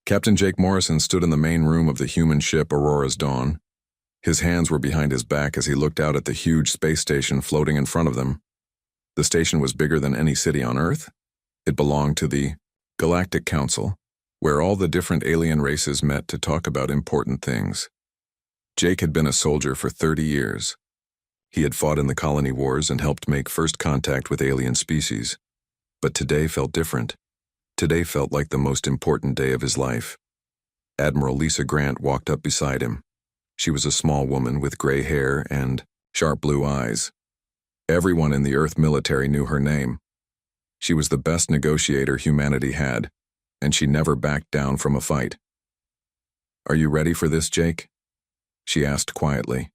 Captain Jake Morrison stood in the main room of the human ship Aurora's Dawn. His hands were behind his back as he looked out at the huge space station floating in front of them. The station was bigger than any city on Earth. It belonged to the Galactic Council, where all the different alien races met to talk about important things. Jake had been a soldier for 30 years. He had fought in the colony wars and helped make first contact with alien species. But today felt different. Today felt like the most important day of his life. Admiral Lisa Grant walked up beside him. She was a small woman with gray hair and sharp blue eyes. Everyone in the Earth military knew her name. She was the best negotiator humanity had, and she never backed down from a fight. "Are you ready for this, Jake?" she asked quietly.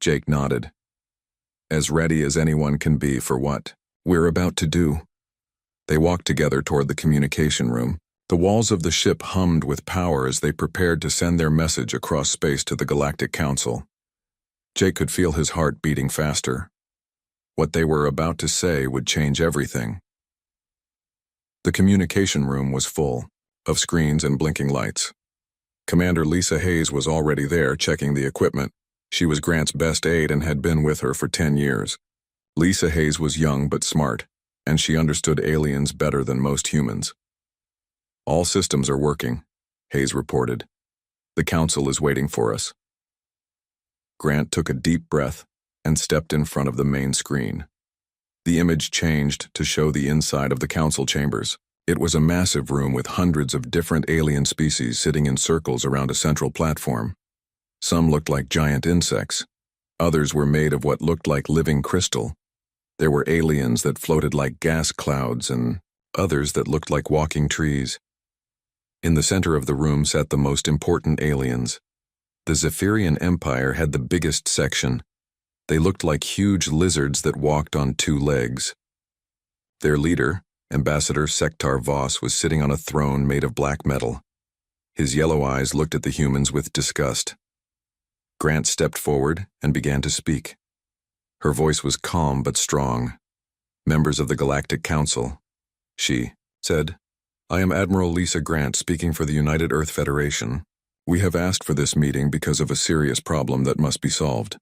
Jake nodded. "As ready as anyone can be for what we're about to do." They walked together toward the communication room. The walls of the ship hummed with power as they prepared to send their message across space to the Galactic Council. Jake could feel his heart beating faster. What they were about to say would change everything. The communication room was full of screens and blinking lights. Commander Lisa Hayes was already there checking the equipment. She was Grant's best aide and had been with her for 10 years. Lisa Hayes was young but smart, and she understood aliens better than most humans. "All systems are working," Hayes reported. "The council is waiting for us." Grant took a deep breath and stepped in front of the main screen. The image changed to show the inside of the council chambers. It was a massive room with hundreds of different alien species sitting in circles around a central platform. Some looked like giant insects. Others were made of what looked like living crystal. There were aliens that floated like gas clouds and others that looked like walking trees. In the center of the room sat the most important aliens. The Zephyrian Empire had the biggest section. They looked like huge lizards that walked on two legs. Their leader, Ambassador Sectar Voss, was sitting on a throne made of black metal. His yellow eyes looked at the humans with disgust. Grant stepped forward and began to speak. Her voice was calm but strong. "Members of the Galactic Council," she said, "I am Admiral Lisa Grant speaking for the United Earth Federation. We have asked for this meeting because of a serious problem that must be solved."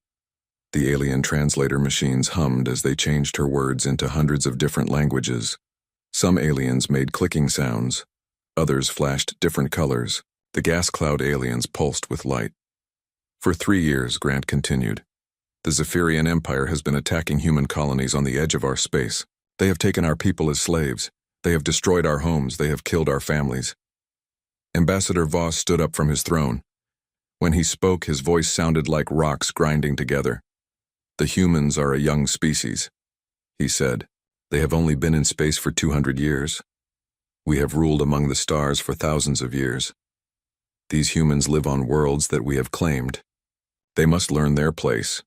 The alien translator machines hummed as they changed her words into hundreds of different languages. Some aliens made clicking sounds. Others flashed different colors. The gas cloud aliens pulsed with light. "For 3 years," Grant continued, "the Zephyrian Empire has been attacking human colonies on the edge of our space. They have taken our people as slaves. They have destroyed our homes. They have killed our families." Ambassador Voss stood up from his throne. When he spoke, his voice sounded like rocks grinding together. "The humans are a young species," he said. "They have only been in space for 200 years. We have ruled among the stars for thousands of years. These humans live on worlds that we have claimed. They must learn their place."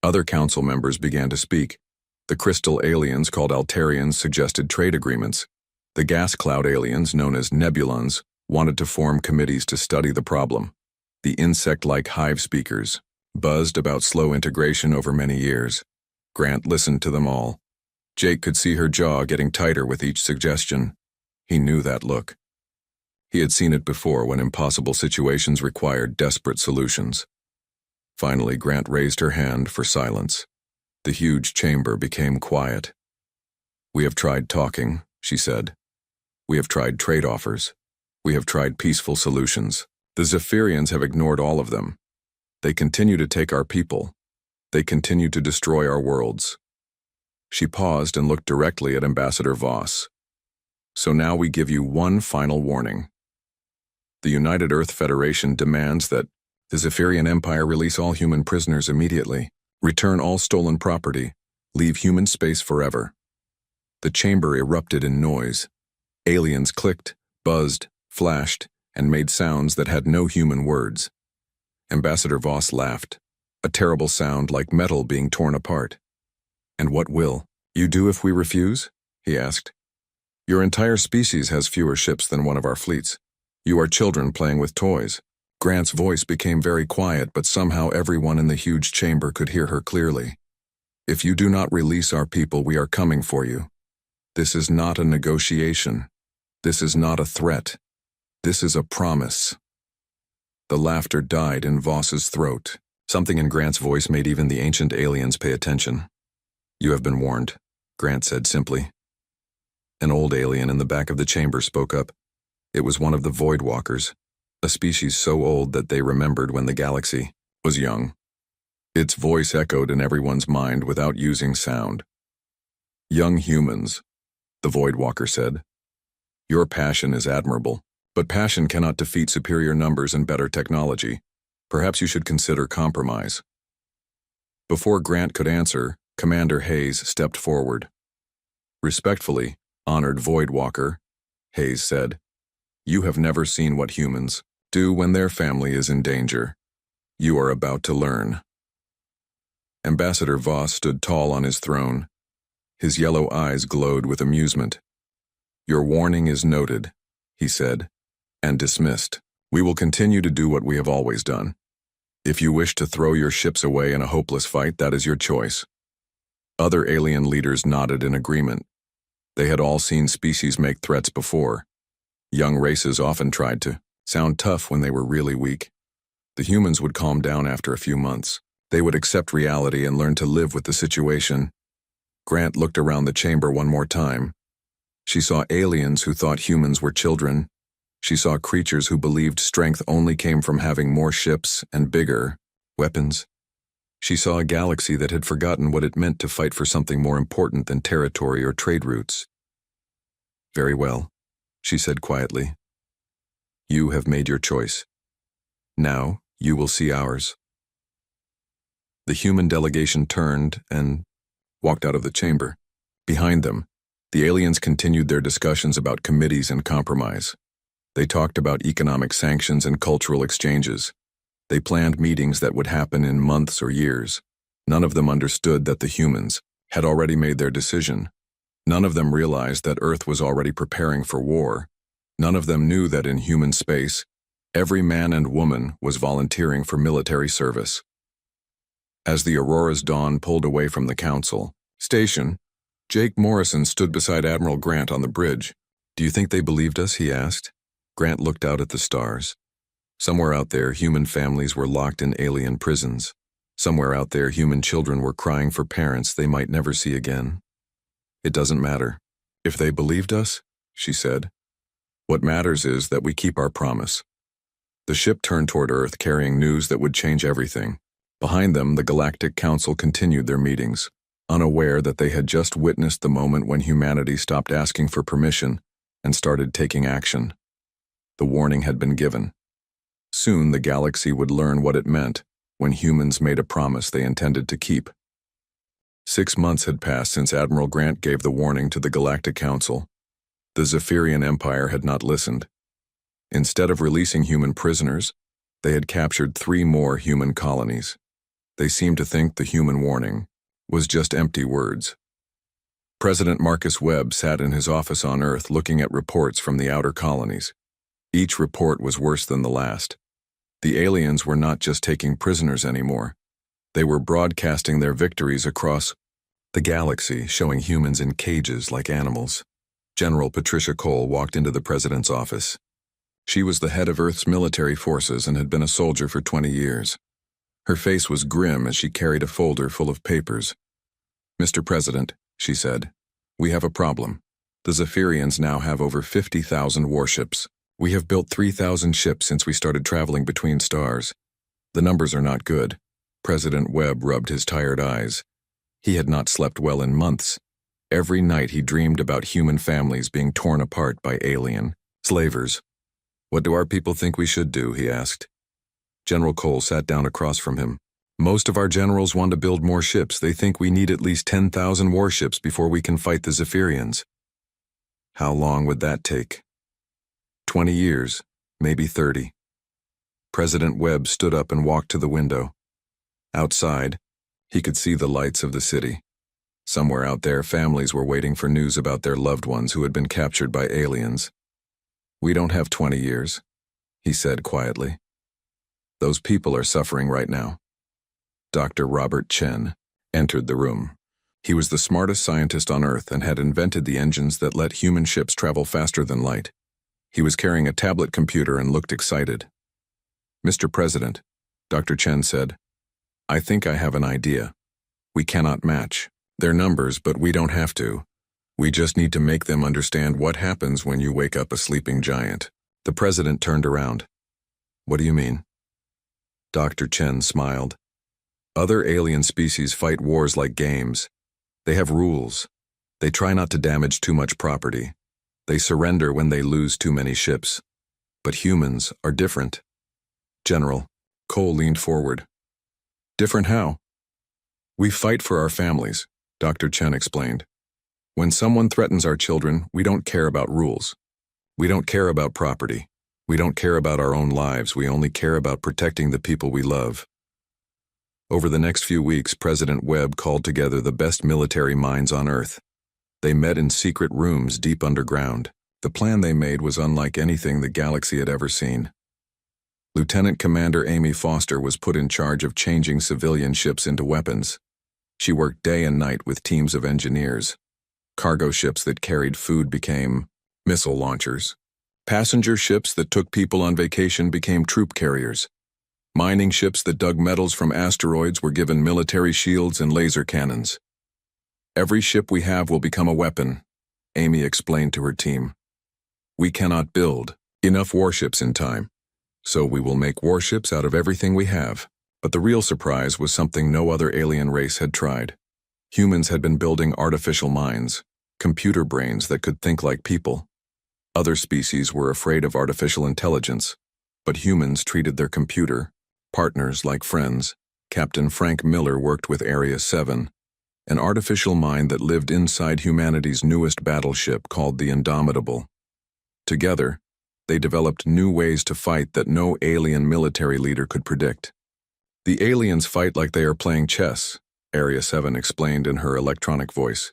Other council members began to speak. The crystal aliens called Altarians suggested trade agreements. The gas cloud aliens, known as Nebulons, wanted to form committees to study the problem. The insect-like hive speakers buzzed about slow integration over many years. Grant listened to them all. Jake could see her jaw getting tighter with each suggestion. He knew that look. He had seen it before when impossible situations required desperate solutions. Finally, Grant raised her hand for silence. The huge chamber became quiet. "We have tried talking," she said. "We have tried trade offers. We have tried peaceful solutions. The Zephyrians have ignored all of them. They continue to take our people. They continue to destroy our worlds." She paused and looked directly at Ambassador Voss. "So now we give you one final warning. The United Earth Federation demands that the Zephyrian Empire release all human prisoners immediately, return all stolen property, leave human space forever." The chamber erupted in noise. Aliens clicked, buzzed, flashed, and made sounds that had no human words. Ambassador Voss laughed, a terrible sound like metal being torn apart. "And what will you do if we refuse?" he asked. "Your entire species has fewer ships than one of our fleets. You are children playing with toys." Grant's voice became very quiet, but somehow everyone in the huge chamber could hear her clearly. "If you do not release our people, we are coming for you. This is not a negotiation. This is not a threat. This is a promise. The laughter died in Voss's throat. Something in Grant's voice made even the ancient aliens pay attention. You have been warned, Grant said simply. An old alien in the back of the chamber spoke up. It was one of the Void Walkers, a species so old that they remembered when the galaxy was young. Its voice echoed in everyone's mind without using sound. Young humans, the Void Walker said. Your passion is admirable, but passion cannot defeat superior numbers and better technology. Perhaps you should consider compromise. Before Grant could answer, Commander Hayes stepped forward. Respectfully, honored Void Walker, Hayes said, you have never seen what humans do when their family is in danger. You are about to learn. Ambassador Voss stood tall on his throne. His yellow eyes glowed with amusement. Your warning is noted, he said, and dismissed. We will continue to do what we have always done. If you wish to throw your ships away in a hopeless fight, that is your choice. Other alien leaders nodded in agreement. They had all seen species make threats before. Young races often tried to sound tough when they were really weak. The humans would calm down after a few months. They would accept reality and learn to live with the situation. Grant looked around the chamber one more time. She saw aliens who thought humans were children. She saw creatures who believed strength only came from having more ships and bigger weapons. She saw a galaxy that had forgotten what it meant to fight for something more important than territory or trade routes. Very well, she said quietly. You have made your choice. Now you will see ours. The human delegation turned and walked out of the chamber. Behind them, the aliens continued their discussions about committees and compromise. They talked about economic sanctions and cultural exchanges. They planned meetings that would happen in months or years. None of them understood that the humans had already made their decision. None of them realized that Earth was already preparing for war. None of them knew that in human space, every man and woman was volunteering for military service. As the Aurora's dawn pulled away from the council station, Jake Morrison stood beside Admiral Grant on the bridge. Do you think they believed us? He asked. Grant looked out at the stars. Somewhere out there, human families were locked in alien prisons. Somewhere out there, human children were crying for parents they might never see again. It doesn't matter. If they believed us, she said. What matters is that we keep our promise. The ship turned toward Earth carrying news that would change everything. Behind them, the Galactic Council continued their meetings, unaware that they had just witnessed the moment when humanity stopped asking for permission and started taking action. The warning had been given. Soon the galaxy would learn what it meant when humans made a promise they intended to keep. 6 months had passed since Admiral Grant gave the warning to the Galactic Council. The Zephyrian Empire had not listened. Instead of releasing human prisoners, they had captured 3 more human colonies. They seemed to think the human warning was just empty words. President Marcus Webb sat in his office on Earth looking at reports from the outer colonies. Each report was worse than the last. The aliens were not just taking prisoners anymore. They were broadcasting their victories across the galaxy, showing humans in cages like animals. General Patricia Cole walked into the president's office. She was the head of Earth's military forces and had been a soldier for 20 years. Her face was grim as she carried a folder full of papers. Mr. President, she said, we have a problem. The Zephyrians now have over 50,000 warships. We have built 3,000 ships since we started traveling between stars. The numbers are not good. President Webb rubbed his tired eyes. He had not slept well in months. Every night he dreamed about human families being torn apart by alien slavers. What do our people think we should do? He asked. General Cole sat down across from him. Most of our generals want to build more ships. They think we need at least 10,000 warships before we can fight the Zephyrians. How long would that take? 20 years, maybe 30. President Webb stood up and walked to the window. Outside, he could see the lights of the city. Somewhere out there, families were waiting for news about their loved ones who had been captured by aliens. We don't have 20 years, he said quietly. Those people are suffering right now. Dr. Robert Chen entered the room. He was the smartest scientist on Earth and had invented the engines that let human ships travel faster than light. He was carrying a tablet computer and looked excited. "Mr. President," Dr. Chen said, "I think I have an idea. We cannot match their numbers, but we don't have to. We just need to make them understand what happens when you wake up a sleeping giant." The president turned around. "What do you mean?" Dr. Chen smiled. "Other alien species fight wars like games. They have rules. They try not to damage too much property. They surrender when they lose too many ships. But humans are different." General Cole leaned forward. "Different how?" "We fight for our families," Dr. Chen explained. "When someone threatens our children, we don't care about rules. We don't care about property. We don't care about our own lives. We only care about protecting the people we love." Over the next few weeks, President Webb called together the best military minds on Earth. They met in secret rooms deep underground. The plan they made was unlike anything the galaxy had ever seen. Lieutenant Commander Amy Foster was put in charge of changing civilian ships into weapons. She worked day and night with teams of engineers. Cargo ships that carried food became missile launchers. Passenger ships that took people on vacation became troop carriers. Mining ships that dug metals from asteroids were given military shields and laser cannons. "Every ship we have will become a weapon," Amy explained to her team. "We cannot build enough warships in time, so we will make warships out of everything we have." But the real surprise was something no other alien race had tried. Humans had been building artificial minds, computer brains that could think like people. Other species were afraid of artificial intelligence, but humans treated their computer partners like friends. Captain Frank Miller worked with Area 7, an artificial mind that lived inside humanity's newest battleship called the Indomitable. Together, they developed new ways to fight that no alien military leader could predict. "The aliens fight like they are playing chess," Area 7 explained in her electronic voice.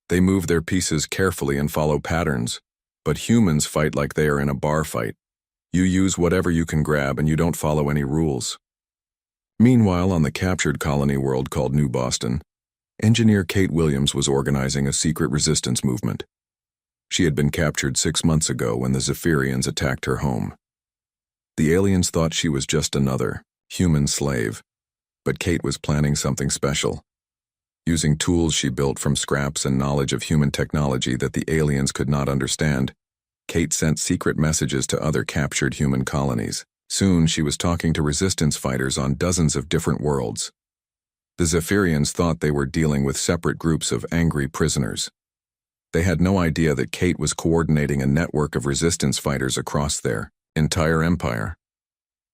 "They move their pieces carefully and follow patterns, but humans fight like they are in a bar fight. You use whatever you can grab and you don't follow any rules." Meanwhile, on the captured colony world called New Boston, engineer Kate Williams was organizing a secret resistance movement. She had been captured 6 months ago when the Zephyrians attacked her home. The aliens thought she was just another human slave, but Kate was planning something special. Using tools she built from scraps and knowledge of human technology that the aliens could not understand, Kate sent secret messages to other captured human colonies. Soon she was talking to resistance fighters on dozens of different worlds. The Zephyrians thought they were dealing with separate groups of angry prisoners. They had no idea that Kate was coordinating a network of resistance fighters across their entire empire.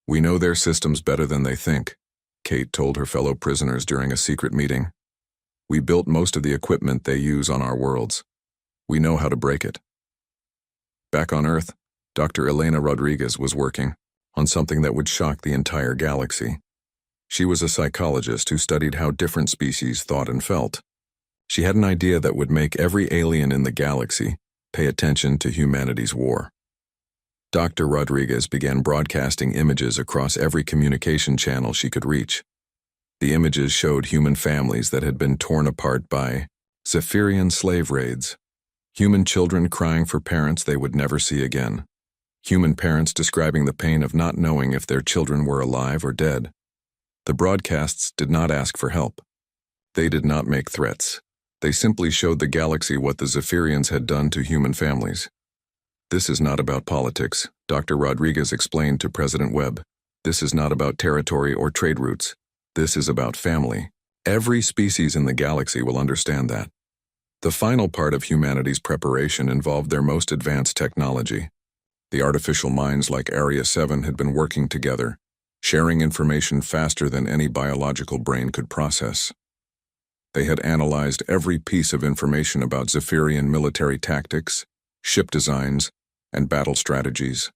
"We know their systems better than they think," Kate told her fellow prisoners during a secret meeting. "We built most of the equipment they use on our worlds. We know how to break it." Back on Earth, Dr. Elena Rodriguez was working on something that would shock the entire galaxy. She was a psychologist who studied how different species thought and felt. She had an idea that would make every alien in the galaxy pay attention to humanity's war. Dr. Rodriguez began broadcasting images across every communication channel she could reach. The images showed human families that had been torn apart by Zephyrian slave raids, human children crying for parents they would never see again, human parents describing the pain of not knowing if their children were alive or dead. The broadcasts did not ask for help. They did not make threats. They simply showed the galaxy what the Zephyrians had done to human families. "This is not about politics," Dr. Rodriguez explained to President Webb. "This is not about territory or trade routes. This is about family. Every species in the galaxy will understand that." The final part of humanity's preparation involved their most advanced technology. The artificial minds like Area 7 had been working together, sharing information faster than any biological brain could process. They had analyzed every piece of information about Zephyrian military tactics, ship designs, and battle strategies.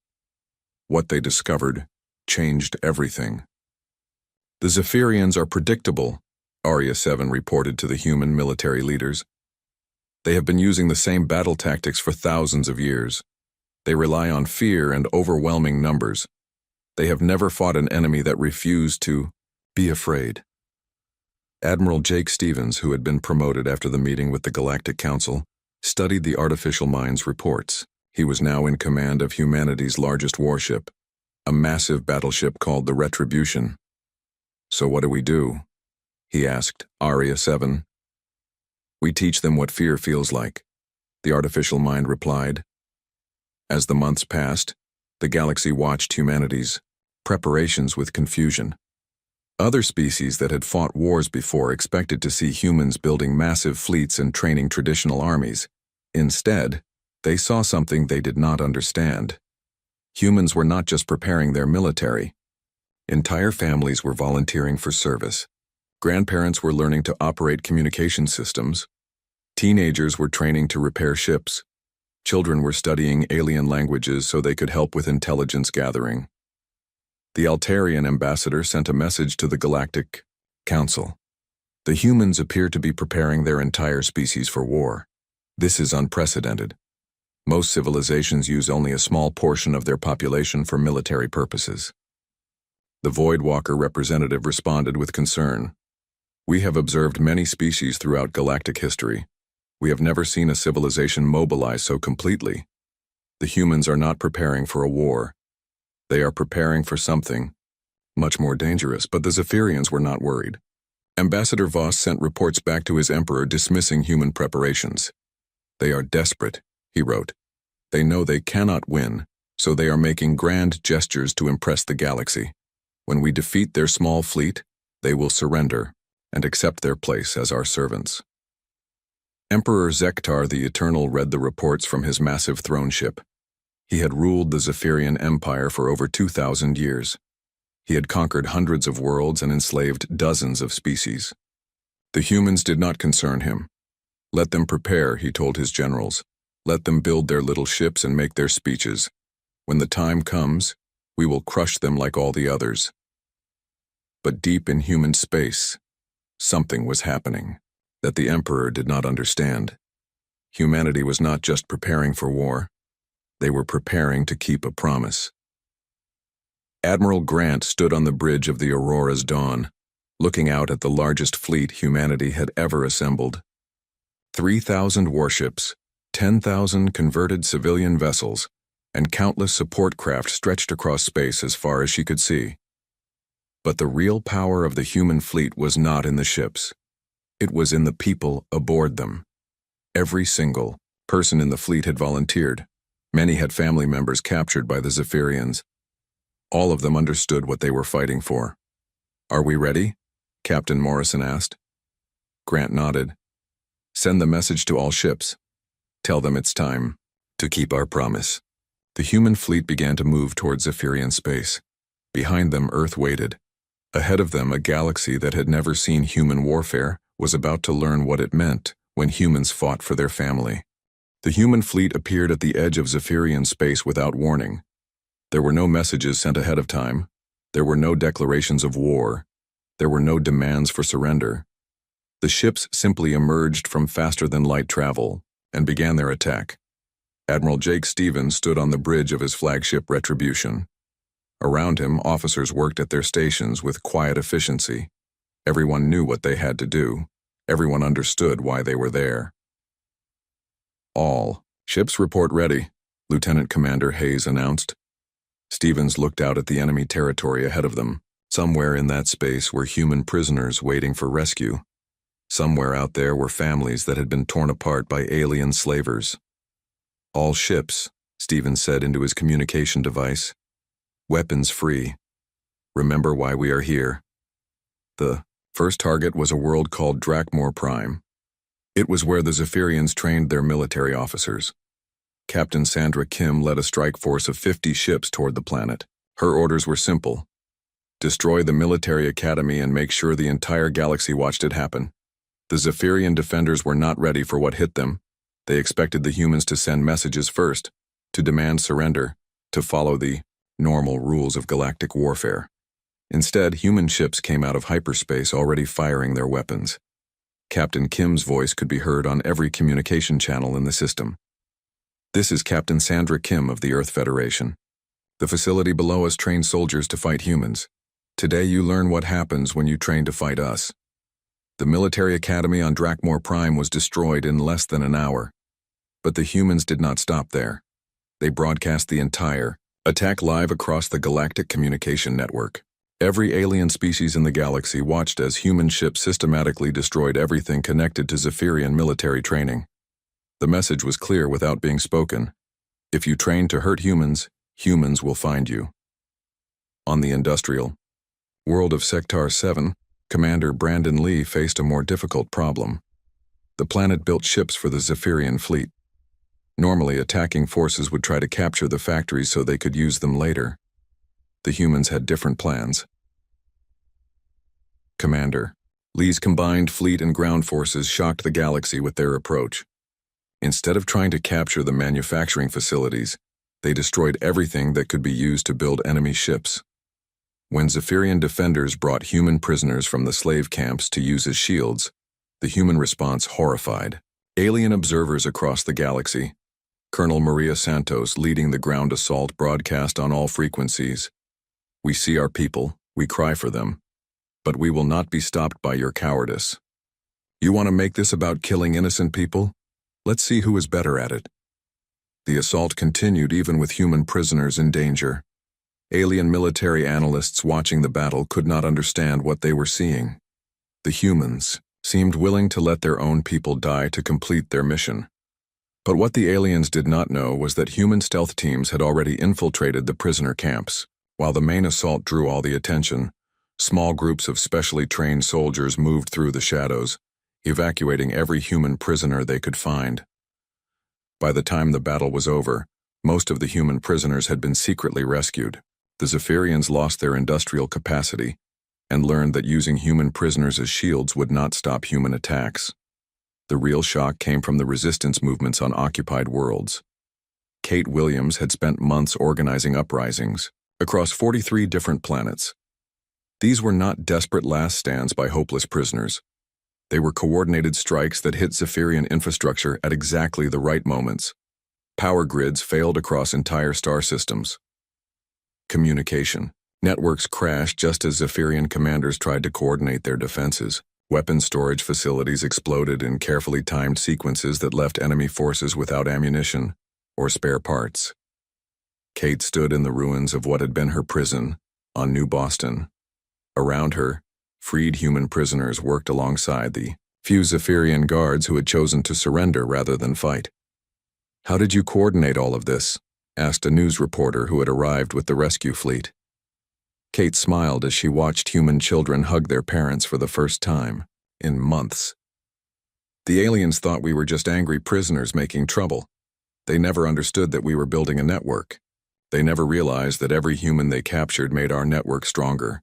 What they discovered changed everything. "The Zephyrians are predictable," Area 7 reported to the human military leaders. "They have been using the same battle tactics for thousands of years. They rely on fear and overwhelming numbers. They have never fought an enemy that refused to be afraid." Admiral Jake Stevens, who had been promoted after the meeting with the Galactic Council, studied the artificial mind's reports. He was now in command of humanity's largest warship, a massive battleship called the Retribution. "So what do we do?" he asked Aria 7. "We teach them what fear feels like," the artificial mind replied. As the months passed, the galaxy watched humanity's preparations with confusion. Other species that had fought wars before expected to see humans building massive fleets and training traditional armies. Instead, they saw something they did not understand. Humans were not just preparing their military. Entire families were volunteering for service. Grandparents were learning to operate communication systems. Teenagers were training to repair ships. Children were studying alien languages so they could help with intelligence gathering. The Altarian ambassador sent a message to the Galactic Council. "The humans appear to be preparing their entire species for war. This is unprecedented. Most civilizations use only a small portion of their population for military purposes." The Voidwalker representative responded with concern. "We have observed many species throughout galactic history. We have never seen a civilization mobilize so completely. The humans are not preparing for a war. They are preparing for something much more dangerous," but the Zephyrians were not worried. Ambassador Voss sent reports back to his emperor dismissing human preparations. "They are desperate," he wrote. "They know they cannot win, so they are making grand gestures to impress the galaxy. When we defeat their small fleet, they will surrender and accept their place as our servants." Emperor Zektar the Eternal read the reports from his massive throne ship. He had ruled the Zephyrian Empire for over 2,000 years. He had conquered hundreds of worlds and enslaved dozens of species. The humans did not concern him. "Let them prepare," he told his generals. "Let them build their little ships and make their speeches. When the time comes, we will crush them like all the others." But deep in human space, something was happening that the Emperor did not understand. Humanity was not just preparing for war. They were preparing to keep a promise. Admiral Grant stood on the bridge of the Aurora's dawn, looking out at the largest fleet humanity had ever assembled. 3,000 warships, 10,000 converted civilian vessels, and countless support craft stretched across space as far as she could see. But the real power of the human fleet was not in the ships. It was in the people aboard them. Every single person in the fleet had volunteered. Many had family members captured by the Zephyrians. All of them understood what they were fighting for. "Are we ready?" Captain Morrison asked. Grant nodded. "Send the message to all ships. Tell them it's time to keep our promise." The human fleet began to move towards Zephyrian space. Behind them, Earth waited. Ahead of them, a galaxy that had never seen human warfare was about to learn what it meant when humans fought for their family. The human fleet appeared at the edge of Zephyrian space without warning. There were no messages sent ahead of time. There were no declarations of war. There were no demands for surrender. The ships simply emerged from faster-than-light travel and began their attack. Admiral Jake Stevens stood on the bridge of his flagship Retribution. Around him, officers worked at their stations with quiet efficiency. Everyone knew what they had to do. Everyone understood why they were there. "All ships report ready," Lieutenant Commander Hayes announced. Stevens looked out at the enemy territory ahead of them. Somewhere in that space were human prisoners waiting for rescue. Somewhere out there were families that had been torn apart by alien slavers. "All ships," Stevens said into his communication device. "Weapons free. Remember why we are here." The first target was a world called Drakmor Prime. It was where the Zephyrians trained their military officers. Captain Sandra Kim led a strike force of 50 ships toward the planet. Her orders were simple: destroy the military academy and make sure the entire galaxy watched it happen. The Zephyrian defenders were not ready for what hit them. They expected the humans to send messages first, to demand surrender, to follow the normal rules of galactic warfare. Instead, human ships came out of hyperspace already firing their weapons. Captain Kim's voice could be heard on every communication channel in the system. "This is Captain Sandra Kim of the Earth Federation. The facility below us trains soldiers to fight humans. Today you learn what happens when you train to fight us. The military academy on Drakmor Prime was destroyed in less than an hour. But the humans did not stop there. They broadcast the entire attack live across the galactic communication network. Every alien species in the galaxy watched as human ships systematically destroyed everything connected to Zephyrian military training. The message was clear without being spoken. If you train to hurt humans, humans will find you. On the industrial world of Sector 7, Commander Brandon Lee faced a more difficult problem. The planet built ships for the Zephyrian fleet. Normally, attacking forces would try to capture the factories so they could use them later. The humans had different plans. Commander Lee's combined fleet and ground forces shocked the galaxy with their approach. Instead of trying to capture the manufacturing facilities, they destroyed everything that could be used to build enemy ships. When Zephyrian defenders brought human prisoners from the slave camps to use as shields, the human response horrified. Alien observers across the galaxy, Colonel Maria Santos leading the ground assault, broadcast on all frequencies. We see our people, we cry for them, but we will not be stopped by your cowardice. You want to make this about killing innocent people? Let's see who is better at it. The assault continued even with human prisoners in danger. Alien military analysts watching the battle could not understand what they were seeing. The humans seemed willing to let their own people die to complete their mission. But what the aliens did not know was that human stealth teams had already infiltrated the prisoner camps. While the main assault drew all the attention, small groups of specially trained soldiers moved through the shadows, evacuating every human prisoner they could find. By the time the battle was over, most of the human prisoners had been secretly rescued. The Zephyrians lost their industrial capacity and learned that using human prisoners as shields would not stop human attacks. The real shock came from the resistance movements on occupied worlds. Kate Williams had spent months organizing uprisings across 43 different planets. These were not desperate last stands by hopeless prisoners. They were coordinated strikes that hit Zephyrian infrastructure at exactly the right moments. Power grids failed across entire star systems. Communication networks crashed just as Zephyrian commanders tried to coordinate their defenses. Weapon storage facilities exploded in carefully timed sequences that left enemy forces without ammunition or spare parts. Kate stood in the ruins of what had been her prison on New Boston. Around her, freed human prisoners worked alongside the few Zephyrian guards who had chosen to surrender rather than fight. "How did you coordinate all of this?" asked a news reporter who had arrived with the rescue fleet. Kate smiled as she watched human children hug their parents for the first time in months. "The aliens thought we were just angry prisoners making trouble. They never understood that we were building a network. They never realized that every human they captured made our network stronger.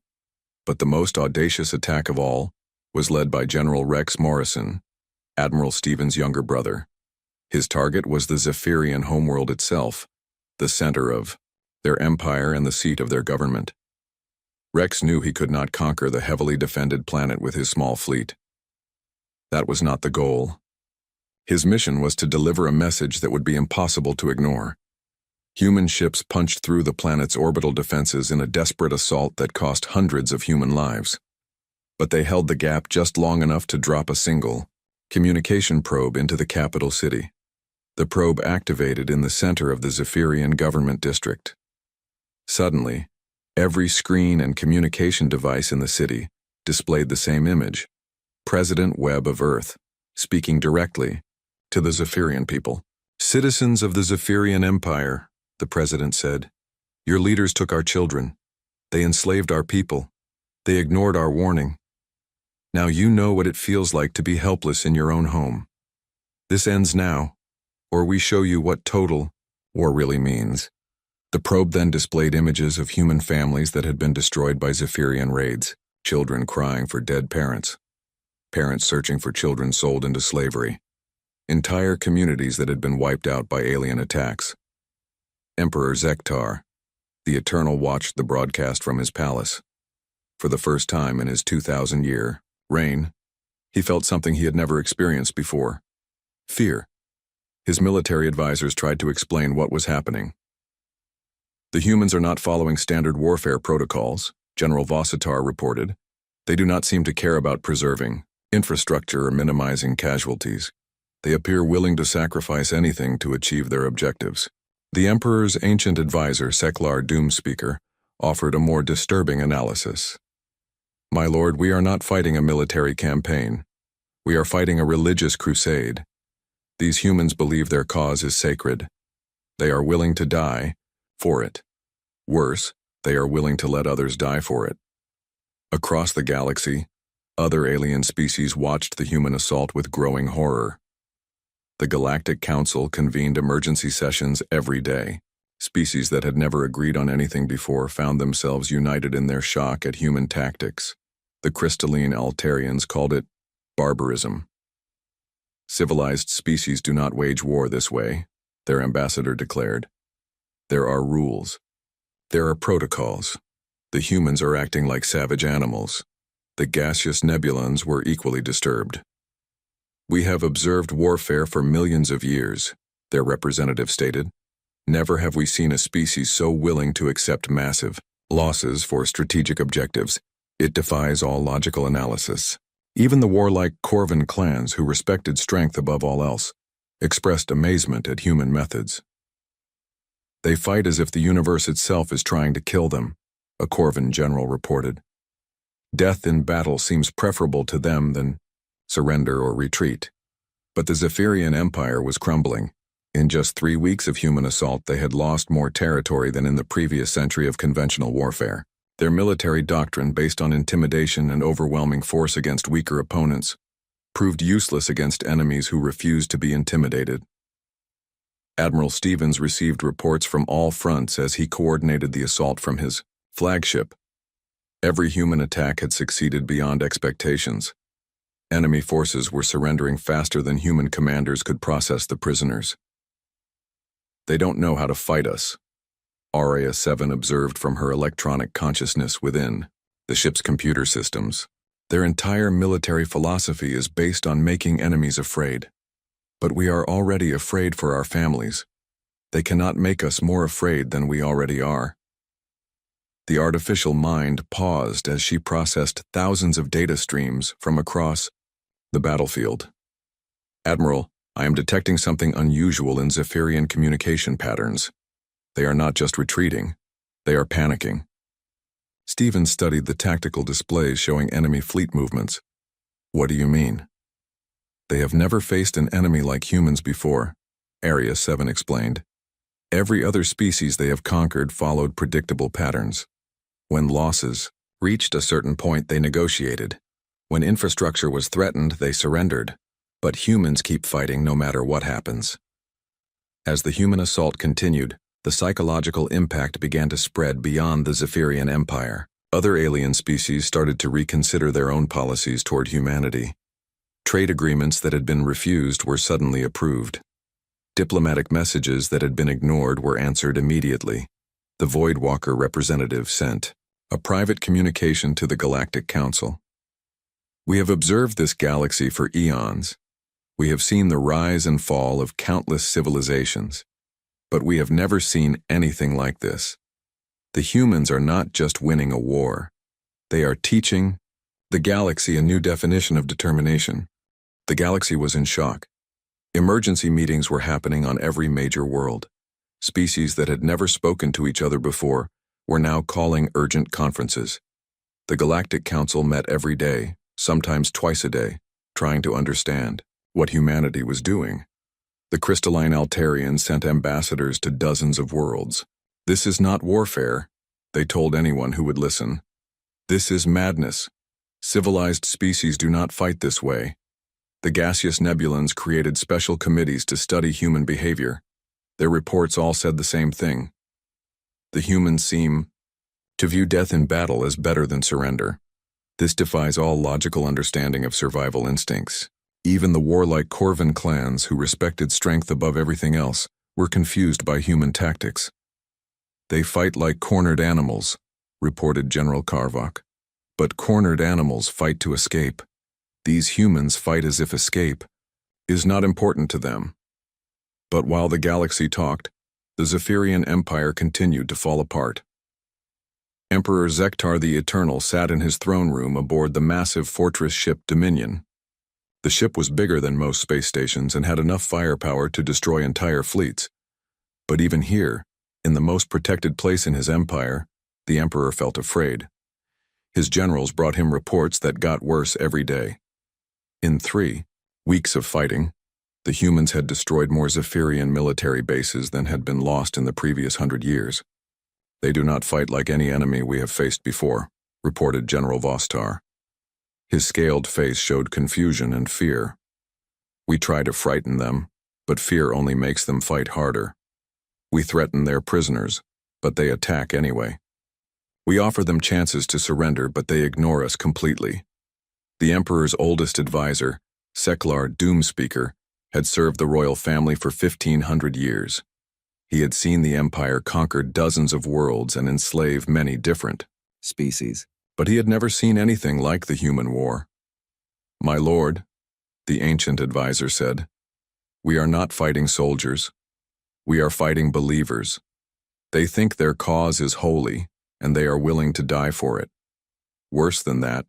But the most audacious attack of all was led by General Rex Morrison, Admiral Stephen's younger brother. His target was the Zephyrian homeworld itself, the center of their empire and the seat of their government. Rex knew he could not conquer the heavily defended planet with his small fleet. That was not the goal. His mission was to deliver a message that would be impossible to ignore. Human ships punched through the planet's orbital defenses in a desperate assault that cost hundreds of human lives. But they held the gap just long enough to drop a single communication probe into the capital city. The probe activated in the center of the Zephyrian government district. Suddenly, every screen and communication device in the city displayed the same image: President Webb of Earth, speaking directly to the Zephyrian people. "Citizens of the Zephyrian Empire," the president said, "your leaders took our children. They enslaved our people. They ignored our warning. Now you know what it feels like to be helpless in your own home. This ends now, or we show you what total war really means." The probe then displayed images of human families that had been destroyed by Zephyrian raids, children crying for dead parents, parents searching for children sold into slavery, entire communities that had been wiped out by alien attacks. Emperor Zektar, the Eternal, watched the broadcast from his palace. For the first time in his 2,000-year reign, he felt something he had never experienced before: fear. His military advisors tried to explain what was happening. "The humans are not following standard warfare protocols," General Vossitar reported. "They do not seem to care about preserving infrastructure or minimizing casualties. They appear willing to sacrifice anything to achieve their objectives." The Emperor's ancient advisor, Seklar Doomspeaker, offered a more disturbing analysis. "My lord, we are not fighting a military campaign. We are fighting a religious crusade. These humans believe their cause is sacred. They are willing to die for it. Worse, they are willing to let others die for it." Across the galaxy, other alien species watched the human assault with growing horror. The Galactic Council convened emergency sessions every day. Species that had never agreed on anything before found themselves united in their shock at human tactics. The crystalline Altarians called it barbarism. "Civilized species do not wage war this way," their ambassador declared. "There are rules. There are protocols. The humans are acting like savage animals." The gaseous nebulons were equally disturbed. "We have observed warfare for millions of years," their representative stated. "Never have we seen a species so willing to accept massive losses for strategic objectives. It defies all logical analysis." Even the warlike Corvan clans, who respected strength above all else, expressed amazement at human methods. "They fight as if the universe itself is trying to kill them," a Corvan general reported. "Death in battle seems preferable to them than surrender or retreat." But the Zephyrian Empire was crumbling. In just 3 weeks of human assault, they had lost more territory than in the previous century of conventional warfare. Their military doctrine, based on intimidation and overwhelming force against weaker opponents, proved useless against enemies who refused to be intimidated. Admiral Stevens received reports from all fronts as he coordinated the assault from his flagship. Every human attack had succeeded beyond expectations. Enemy forces were surrendering faster than human commanders could process the prisoners. "They don't know how to fight us," Aria 7 observed from her electronic consciousness within the ship's computer systems. "Their entire military philosophy is based on making enemies afraid. But we are already afraid for our families. They cannot make us more afraid than we already are." The artificial mind paused as she processed thousands of data streams from across the battlefield. "Admiral, I am detecting something unusual in Zephyrian communication patterns. They are not just retreating, they are panicking." Stevens studied the tactical displays showing enemy fleet movements. "What do you mean?" "They have never faced an enemy like humans before," Area 7 explained. "Every other species they have conquered followed predictable patterns. When losses reached a certain point, they negotiated. When infrastructure was threatened, they surrendered. But humans keep fighting no matter what happens." As the human assault continued, the psychological impact began to spread beyond the Zephyrian Empire. Other alien species started to reconsider their own policies toward humanity. Trade agreements that had been refused were suddenly approved. Diplomatic messages that had been ignored were answered immediately. The Voidwalker representative sent a private communication to the Galactic Council. "We have observed this galaxy for eons. We have seen the rise and fall of countless civilizations. But we have never seen anything like this. The humans are not just winning a war. They are teaching the galaxy a new definition of determination." The galaxy was in shock. Emergency meetings were happening on every major world. Species that had never spoken to each other before were now calling urgent conferences. The Galactic Council met every day, sometimes twice a day, trying to understand what humanity was doing. The crystalline Altarians sent ambassadors to dozens of worlds. "This is not warfare," they told anyone who would listen. "This is madness. Civilized species do not fight this way." The gaseous nebulons created special committees to study human behavior. Their reports all said the same thing. The humans seem to view death in battle as better than surrender. This defies all logical understanding of survival instincts. Even the warlike Corvan clans, who respected strength above everything else, were confused by human tactics. "They fight like cornered animals," reported General Karvok. "But cornered animals fight to escape. These humans fight as if escape is not important to them." But while the galaxy talked, the Zephyrian Empire continued to fall apart. Emperor Zektar the Eternal sat in his throne room aboard the massive fortress ship Dominion. The ship was bigger than most space stations and had enough firepower to destroy entire fleets. But even here, in the most protected place in his empire, the emperor felt afraid. His generals brought him reports that got worse every day. In 3 weeks of fighting, the humans had destroyed more Zephyrian military bases than had been lost in the previous 100 years. "They do not fight like any enemy we have faced before," reported General Vostar. His scaled face showed confusion and fear. "We try to frighten them, but fear only makes them fight harder. We threaten their prisoners, but they attack anyway. We offer them chances to surrender, but they ignore us completely." The emperor's oldest advisor, Seklar Doomspeaker, had served the royal family for 1,500 years. He had seen the empire conquer dozens of worlds and enslave many different species, but he had never seen anything like the human war. "My lord," the ancient advisor said, "we are not fighting soldiers. We are fighting believers. They think their cause is holy, and they are willing to die for it. Worse than that,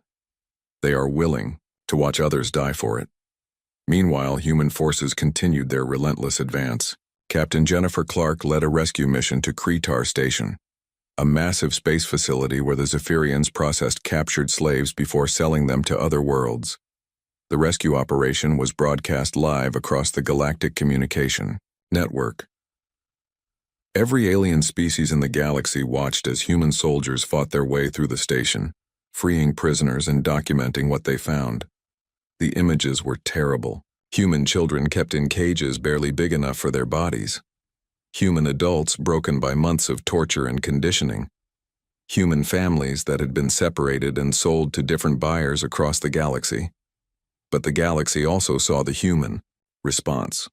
they are willing to watch others die for it." Meanwhile, human forces continued their relentless advance. Captain Jennifer Clark led a rescue mission to Kretar Station, a massive space facility where the Zephyrians processed captured slaves before selling them to other worlds. The rescue operation was broadcast live across the galactic communication network. Every alien species in the galaxy watched as human soldiers fought their way through the station, freeing prisoners and documenting what they found. The images were terrible. Human children kept in cages barely big enough for their bodies. Human adults broken by months of torture and conditioning. Human families that had been separated and sold to different buyers across the galaxy. But the galaxy also saw the human response.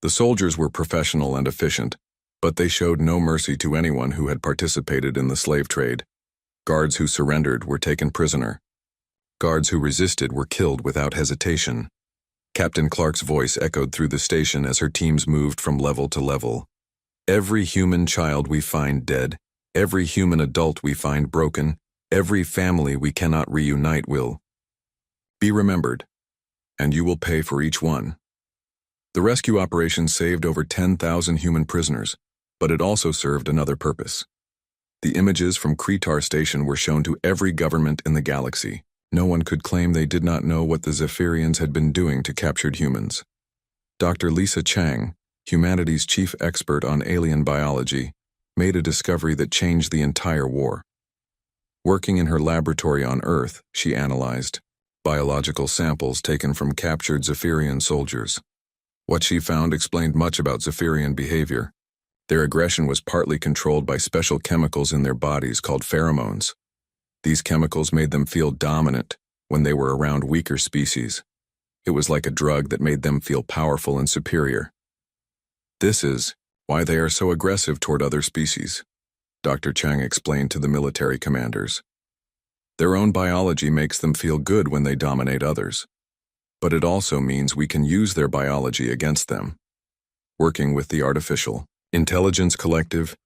The soldiers were professional and efficient, but they showed no mercy to anyone who had participated in the slave trade. Guards who surrendered were taken prisoner. Guards who resisted were killed without hesitation. Captain Clark's voice echoed through the station as her teams moved from level to level. "Every human child we find dead, every human adult we find broken, every family we cannot reunite will be remembered, and you will pay for each one." The rescue operation saved over 10,000 human prisoners, but it also served another purpose. The images from Kretar Station were shown to every government in the galaxy. No one could claim they did not know what the Zephyrians had been doing to captured humans. Dr. Lisa Chang, humanity's chief expert on alien biology, made a discovery that changed the entire war. Working in her laboratory on Earth, she analyzed biological samples taken from captured Zephyrian soldiers. What she found explained much about Zephyrian behavior. Their aggression was partly controlled by special chemicals in their bodies called pheromones. These chemicals made them feel dominant when they were around weaker species. It was like a drug that made them feel powerful and superior. "This is why they are so aggressive toward other species," Dr. Chang explained to the military commanders. "Their own biology makes them feel good when they dominate others. But it also means we can use their biology against them." Working with the Artificial Intelligence Collective,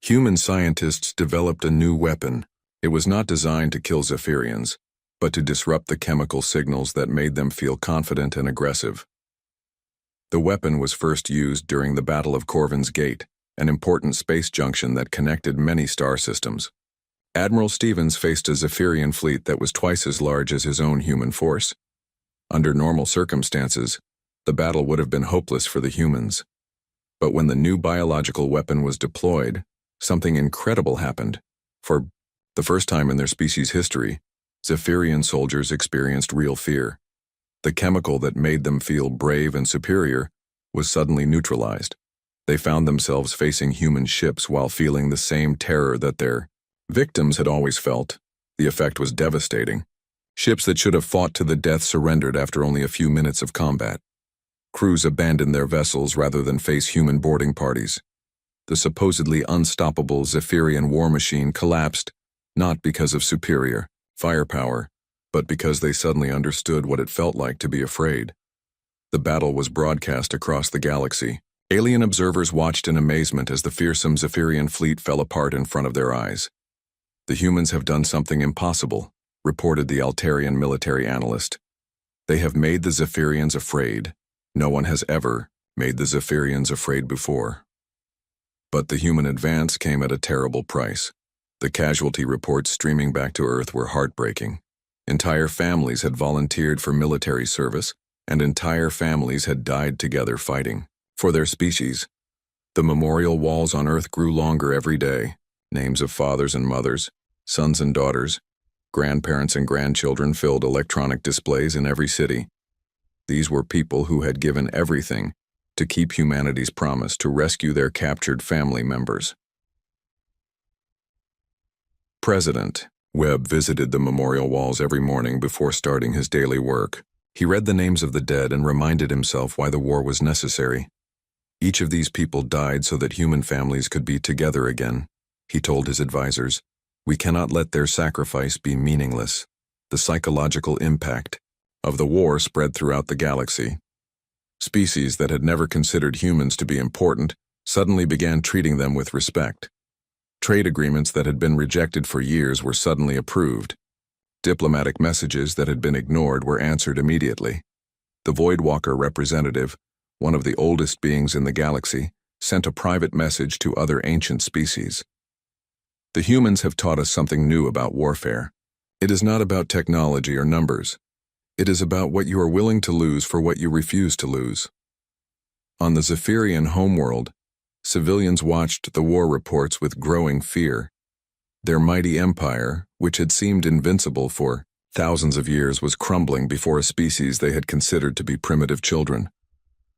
human scientists developed a new weapon. It was not designed to kill Zephyrians, but to disrupt the chemical signals that made them feel confident and aggressive. The weapon was first used during the Battle of Corvin's Gate, an important space junction that connected many star systems. Admiral Stevens faced a Zephyrian fleet that was twice as large as his own human force. Under normal circumstances, the battle would have been hopeless for the humans. But when the new biological weapon was deployed, something incredible happened. For the first time in their species' history, Zephyrian soldiers experienced real fear. The chemical that made them feel brave and superior was suddenly neutralized. They found themselves facing human ships while feeling the same terror that their victims had always felt. The effect was devastating. Ships that should have fought to the death surrendered after only a few minutes of combat. Crews abandoned their vessels rather than face human boarding parties. The supposedly unstoppable Zephyrian war machine collapsed, not because of superior firepower, but because they suddenly understood what it felt like to be afraid. The battle was broadcast across the galaxy. Alien observers watched in amazement as the fearsome Zephyrian fleet fell apart in front of their eyes. "The humans have done something impossible," reported the Altarian military analyst. "They have made the Zephyrians afraid. No one has ever made the Zephyrians afraid before." But the human advance came at a terrible price. The casualty reports streaming back to Earth were heartbreaking. Entire families had volunteered for military service, and entire families had died together fighting for their species. The memorial walls on Earth grew longer every day. Names of fathers and mothers, sons and daughters, grandparents and grandchildren filled electronic displays in every city. These were people who had given everything to keep humanity's promise to rescue their captured family members. President Webb visited the memorial walls every morning before starting his daily work. He read the names of the dead and reminded himself why the war was necessary. Each of these people died so that human families could be together again. He told his advisors, "We cannot let their sacrifice be meaningless." The psychological impact of the war spread throughout the galaxy. Species that had never considered humans to be important suddenly began treating them with respect. Trade agreements that had been rejected for years were suddenly approved. Diplomatic messages that had been ignored were answered immediately. The Voidwalker representative, one of the oldest beings in the galaxy, sent a private message to other ancient species. The humans have taught us something new about warfare. It is not about technology or numbers. It is about what you are willing to lose for what you refuse to lose. On the Zephyrian homeworld, civilians watched the war reports with growing fear. Their mighty empire, which had seemed invincible for thousands of years, was crumbling before a species they had considered to be primitive children.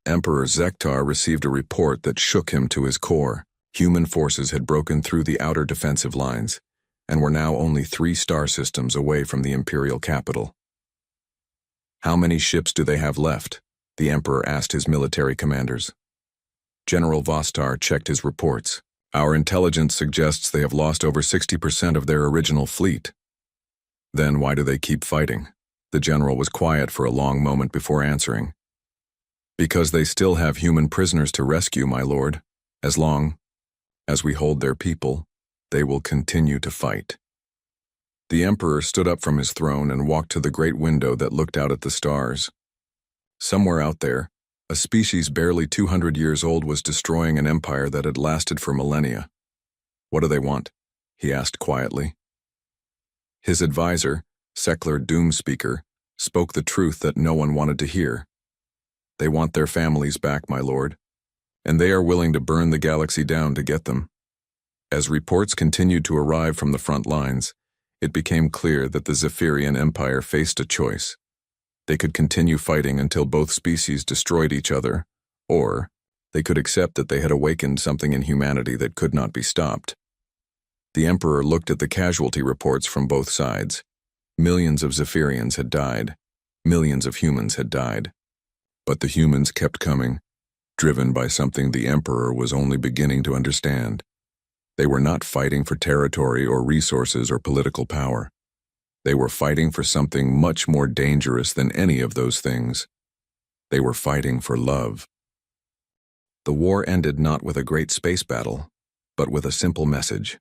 Emperor Zektar received a report that shook him to his core. Human forces had broken through the outer defensive lines and were now only 3 star systems away from the imperial capital. "How many ships do they have left?" the Emperor asked his military commanders. General Vostar checked his reports. "Our intelligence suggests they have lost over 60% of their original fleet." "Then why do they keep fighting?" The general was quiet for a long moment before answering. "Because they still have human prisoners to rescue, my lord. As long as we hold their people, they will continue to fight." The Emperor stood up from his throne and walked to the great window that looked out at the stars. Somewhere out there, a species barely 200 years old was destroying an empire that had lasted for millennia. "What do they want?" he asked quietly. His advisor, Secular Doomspeaker, spoke the truth that no one wanted to hear. "They want their families back, my lord, and they are willing to burn the galaxy down to get them." As reports continued to arrive from the front lines, it became clear that the Zephyrian Empire faced a choice. They could continue fighting until both species destroyed each other, or they could accept that they had awakened something in humanity that could not be stopped. The Emperor looked at the casualty reports from both sides. Millions of Zephyrians had died. Millions of humans had died. But the humans kept coming, driven by something the Emperor was only beginning to understand. They were not fighting for territory or resources or political power. They were fighting for something much more dangerous than any of those things. They were fighting for love. The war ended not with a great space battle, but with a simple message.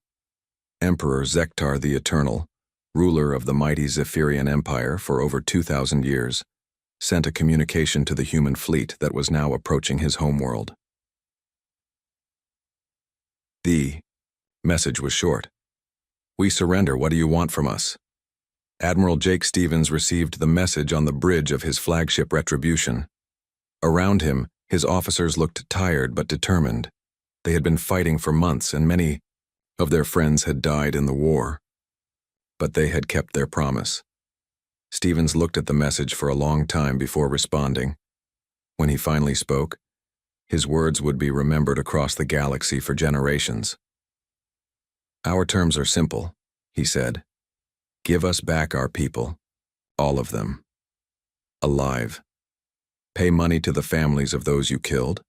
Emperor Zektar the Eternal, ruler of the mighty Zephyrian Empire for over 2,000 years, sent a communication to the human fleet that was now approaching his homeworld. The message was short. "We surrender. What do you want from us?" Admiral Jake Stevens received the message on the bridge of his flagship Retribution. Around him, his officers looked tired but determined. They had been fighting for months, and many of their friends had died in the war. But they had kept their promise. Stevens looked at the message for a long time before responding. When he finally spoke, his words would be remembered across the galaxy for generations. "Our terms are simple," he said. "Give us back our people, all of them, alive. Pay money to the families of those you killed.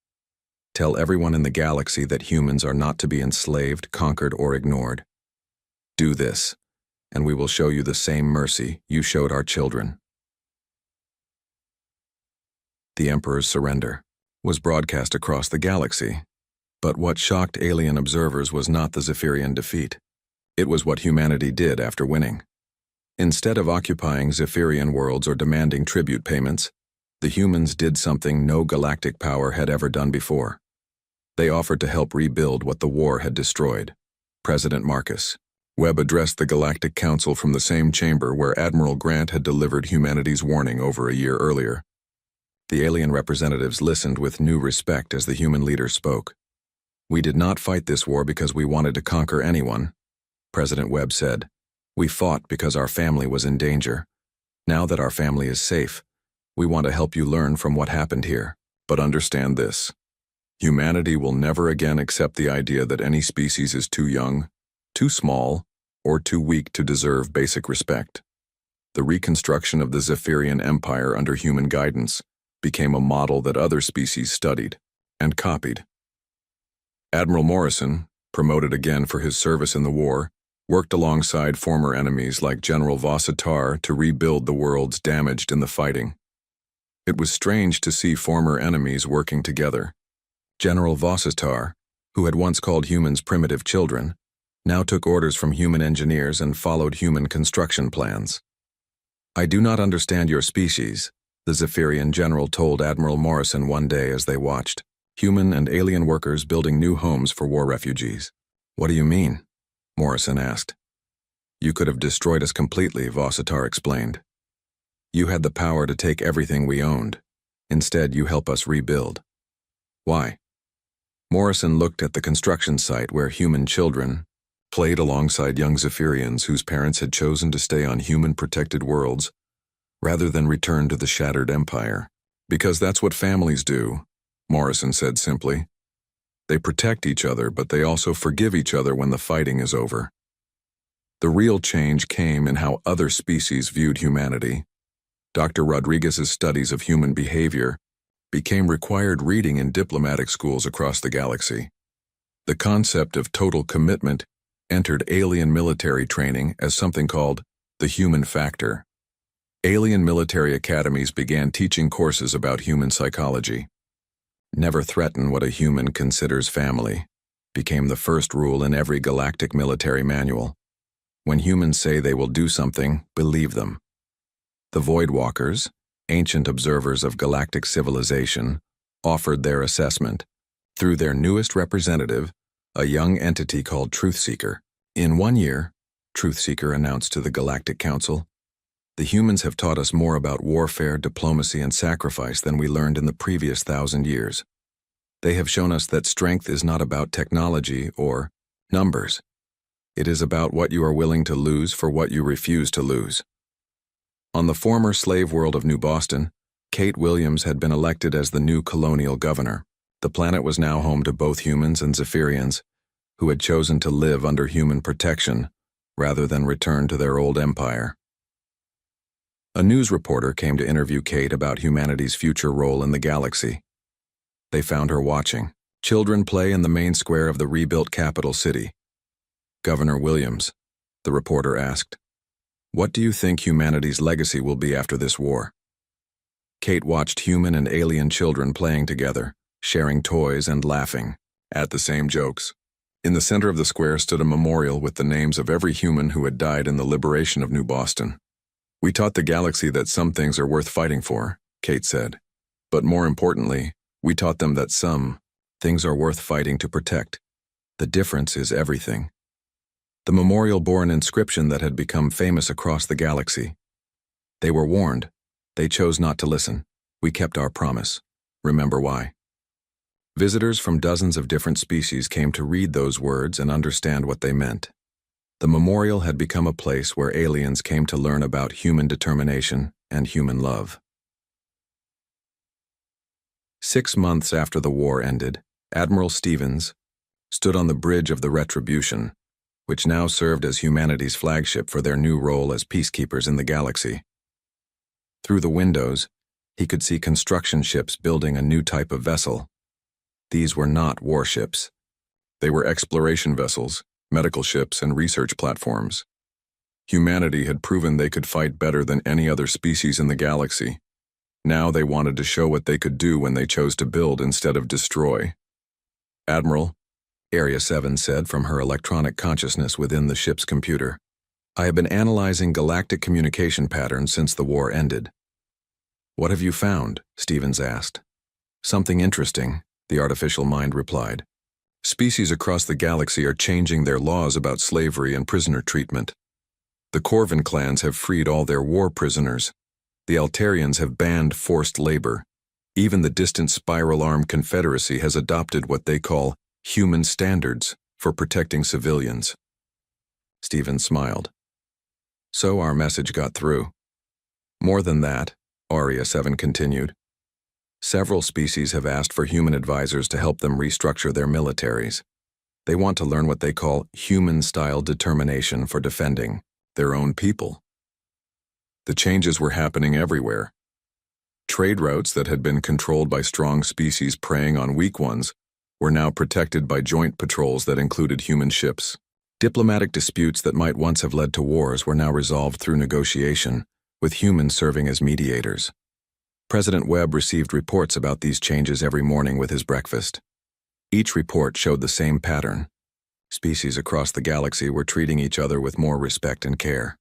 Tell everyone in the galaxy that humans are not to be enslaved, conquered, or ignored. Do this, and we will show you the same mercy you showed our children." The Emperor's surrender was broadcast across the galaxy. But what shocked alien observers was not the Zephyrian defeat. It was what humanity did after winning. Instead of occupying Zephyrian worlds or demanding tribute payments, the humans did something no galactic power had ever done before. They offered to help rebuild what the war had destroyed. President Marcus. Webb addressed the Galactic Council from the same chamber where Admiral Grant had delivered humanity's warning over a year earlier. The alien representatives listened with new respect as the human leader spoke. "We did not fight this war because we wanted to conquer anyone," President Webb said. "We fought because our family was in danger. Now that our family is safe, we want to help you learn from what happened here. But understand this. Humanity will never again accept the idea that any species is too young, too small, or too weak to deserve basic respect." The reconstruction of the Zephyrian Empire under human guidance became a model that other species studied and copied. Admiral Morrison, promoted again for his service in the war, worked alongside former enemies like General Vossitar to rebuild the worlds damaged in the fighting. It was strange to see former enemies working together. General Vossitar, who had once called humans primitive children, now took orders from human engineers and followed human construction plans. "I do not understand your species," the Zephyrian general told Admiral Morrison one day as they watched human and alien workers building new homes for war refugees. "What do you mean?" Morrison asked. "You could have destroyed us completely," Vossitar explained. "You had the power to take everything we owned. Instead, you help us rebuild." "Why?" Morrison looked at the construction site where human children played alongside young Zephyrians whose parents had chosen to stay on human-protected worlds rather than return to the shattered empire. "Because that's what families do," Morrison said simply. "They protect each other, but they also forgive each other when the fighting is over." The real change came in how other species viewed humanity. Dr. Rodriguez's studies of human behavior became required reading in diplomatic schools across the galaxy. The concept of total commitment entered alien military training as something called the human factor. Alien military academies began teaching courses about human psychology. "Never threaten what a human considers family" became the first rule in every galactic military manual. When humans say they will do something, believe them. The Voidwalkers, ancient observers of galactic civilization, offered their assessment through their newest representative, a young entity called Truthseeker. "In 1 year," Truthseeker announced to the Galactic Council, "the humans have taught us more about warfare, diplomacy, and sacrifice than we learned in the previous 1,000 years. They have shown us that strength is not about technology or numbers. It is about what you are willing to lose for what you refuse to lose." On the former slave world of New Boston, Kate Williams had been elected as the new colonial governor. The planet was now home to both humans and Zephyrians, who had chosen to live under human protection rather than return to their old empire. A news reporter came to interview Kate about humanity's future role in the galaxy. They found her watching children play in the main square of the rebuilt capital city. "Governor Williams," the reporter asked, "what do you think humanity's legacy will be after this war?" Kate watched human and alien children playing together, sharing toys and laughing at the same jokes. In the center of the square stood a memorial with the names of every human who had died in the liberation of New Boston. "We taught the galaxy that some things are worth fighting for," Kate said. "But more importantly, we taught them that some things are worth fighting to protect. The difference is everything." The memorial bore an inscription that had become famous across the galaxy. "They were warned. They chose not to listen. We kept our promise. Remember why." Visitors from dozens of different species came to read those words and understand what they meant. The memorial had become a place where aliens came to learn about human determination and human love. 6 months after the war ended, Admiral Stevens stood on the bridge of the Retribution, which now served as humanity's flagship for their new role as peacekeepers in the galaxy. Through the windows, he could see construction ships building a new type of vessel. These were not warships. They were exploration vessels, medical ships, and research platforms. Humanity had proven they could fight better than any other species in the galaxy. Now they wanted to show what they could do when they chose to build instead of destroy. "Admiral," Area 7 said from her electronic consciousness within the ship's computer, "I have been analyzing galactic communication patterns since the war ended." "What have you found?" Stevens asked. "Something interesting," the artificial mind replied. Species across the galaxy are changing their laws about slavery and prisoner treatment. The Corvin clans have freed all their war prisoners. The Altarians have banned forced labor. Even the distant spiral-arm Confederacy has adopted what they call human standards for protecting civilians. Stephen smiled. So our message got through. More than that, Aria 7 continued. Several species have asked for human advisors to help them restructure their militaries. They want to learn what they call human-style determination for defending their own people. The changes were happening everywhere. Trade routes that had been controlled by strong species preying on weak ones were now protected by joint patrols that included human ships. Diplomatic disputes that might once have led to wars were now resolved through negotiation, with humans serving as mediators. President Webb received reports about these changes every morning with his breakfast. Each report showed the same pattern. Species across the galaxy were treating each other with more respect and care.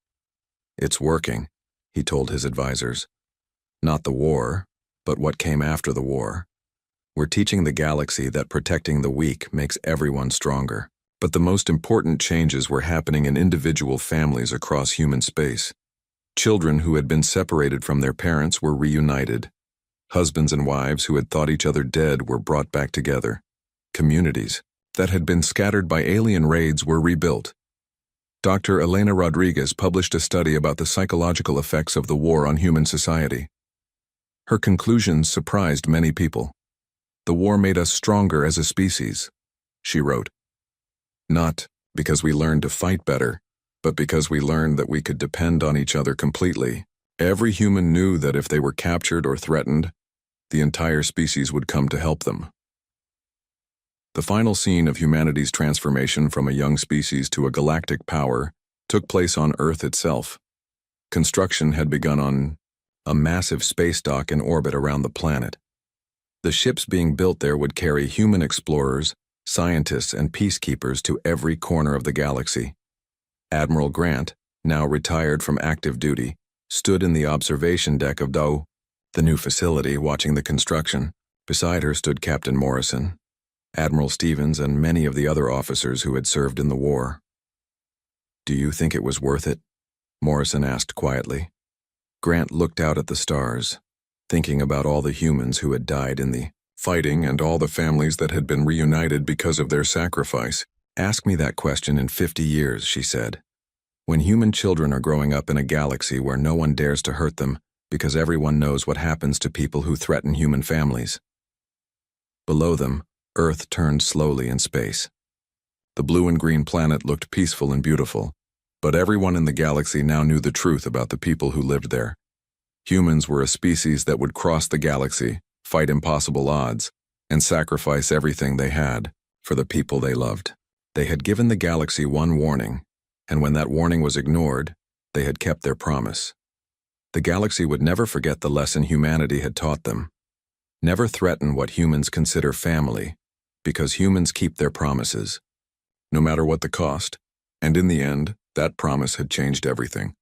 It's working, he told his advisors. Not the war, but what came after the war. We're teaching the galaxy that protecting the weak makes everyone stronger. But the most important changes were happening in individual families across human space. Children who had been separated from their parents were reunited. Husbands and wives who had thought each other dead were brought back together. Communities that had been scattered by alien raids were rebuilt. Dr. Elena Rodriguez published a study about the psychological effects of the war on human society. Her conclusions surprised many people. The war made us stronger as a species, she wrote. Not because we learned to fight better, but because we learned that we could depend on each other completely. Every human knew that if they were captured or threatened, the entire species would come to help them. The final scene of humanity's transformation from a young species to a galactic power took place on Earth itself. Construction had begun on a massive space dock in orbit around the planet. The ships being built there would carry human explorers, scientists, and peacekeepers to every corner of the galaxy. Admiral Grant, now retired from active duty, stood in the observation deck of the new facility watching the construction. Beside her stood Captain Morrison, Admiral Stevens, and many of the other officers who had served in the war. Do you think it was worth it? Morrison asked quietly. Grant looked out at the stars, thinking about all the humans who had died in the fighting and all the families that had been reunited because of their sacrifice. Ask me that question in 50 years, she said. When human children are growing up in a galaxy where no one dares to hurt them because everyone knows what happens to people who threaten human families. Below them, Earth turned slowly in space. The blue and green planet looked peaceful and beautiful, but everyone in the galaxy now knew the truth about the people who lived there. Humans were a species that would cross the galaxy, fight impossible odds, and sacrifice everything they had for the people they loved. They had given the galaxy one warning, and when that warning was ignored, they had kept their promise. The galaxy would never forget the lesson humanity had taught them. Never threaten what humans consider family, because humans keep their promises, no matter what the cost, and in the end, that promise had changed everything.